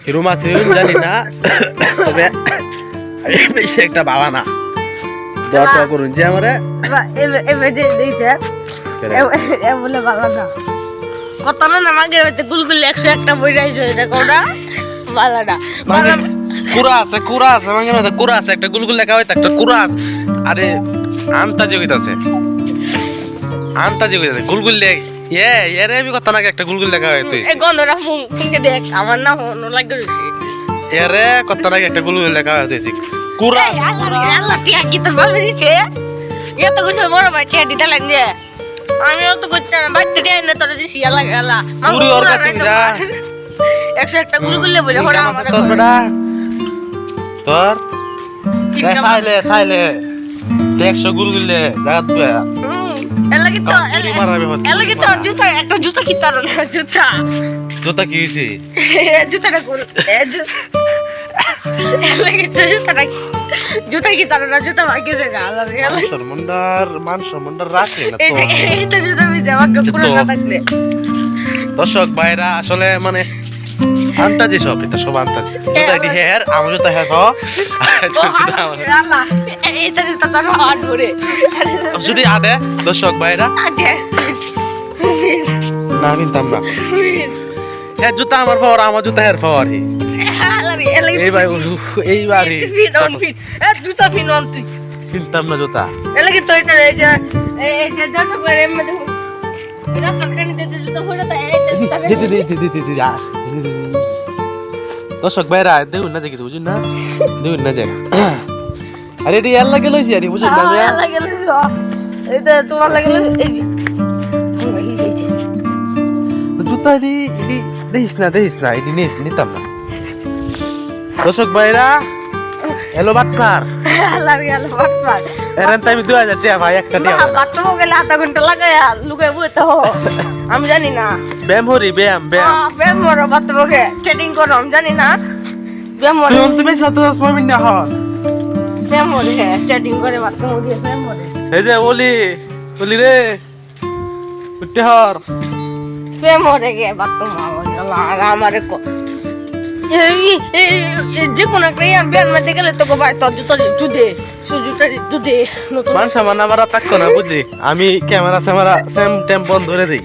হিরোম আছে জানি না, তবে বেশি একটা ভালো না। দোয়া করুন যে আমারে বলে ভালো না কত না মাগে গুলগুলি 101টা বই রাইছে এটা কোনা ভালো না। কুড়া আছে মানে কুড়া আছে একটা গুলগুল লেখা হইতো একটা কুড়া। আরে আন্তাজি হইতাছে গুলগুল লেখ এরে আমি কথা নাকি একটা গুলগুল লেখা হইতো এই গন্ধটা ফুঙ্কে দেখ আমার না হনো লাগে রইছে এরে কথা নাকি একটা গুলগুল লেখা হইতেছি কুড়া। আল্লাহ টিয়া কি তোর ভালো দিছে এত কিছু বড় ভাই টিয়া দিতে লাগে আমি তো করতে না বাইতে দেয় না তোর দিছি আল্লাহ আল্লাহ চুরি ওর কাছে যা 101টা গুলগুলে বলে হড়া আমার তোর বেটা তোর সাইলে 100 গুলগুলে জাগাত পয়া এলাকি তো জুতা একটা জুতা কি তার না জুতা কি হইছে জুতাটা কোন এলাকি তো জুতা কি তার না জুতা ভাগে জায়গা আল্লাহ মান সম্মানদার রাখে না তো এই তো জুতা আমি দেওয়া পুরো না থাকলে দর্শক ভাইরা আসলে মানে আন্তাজি সব এটা সব আন্তাজি জুতা কি হেয়ার আমার জুতা হেয়ার হ আল্লাহ এইটা জুতা তার হাত ধরে যদি আদে দর্শক ভাইরা না কিনতাম না হ্যাঁ জুতা আমার পাওয়ার আমার জুতা হেয়ার পাওয়ার এইবারই জুতা ফিনন তুই কিনতাম না জুতা এলাকি তো এই যে দর্শক এটা সরকারি দেশে জুতা হলো তা দর্শক ভাইরা দেখুন না যে কিছু বুঝুন না দেখুন না যে আরে এটি এর লাগে লইছি আরে বুঝুন না যে এর লাগে লইছি এটা তোমার লাগে লইছি এই যে জুতা এটি দেখিস না এটি নিতাম না দর্শক ভাইরা হ্যালো বাটপার এরান তো আমি 2000 টাকা ভাই একটা টাকা বাথরুমে গেলে আধা ঘন্টা লাগে লুকায় বসতে হো আমি জানি না ব্যায়াম মরো বাথরুমে চেটিং করো আমি জানি না ব্যায়াম মরে তুমি সাথে সময় মিন্না হন ব্যায়াম মরে চেটিং করে বাথরুমে গিয়ে ব্যায়াম মরে এই যে ওলি রে উঠতে হর ব্যায়াম মরে গে বাথরুম আমারে যে কোন একটা ব্যায়াম মধ্যে গেলে তো ভাই তোর জুতা মান সামান আমার থাকতো না বুঝলি আমি ক্যামেরা সেম টেম্পন ধরে দিই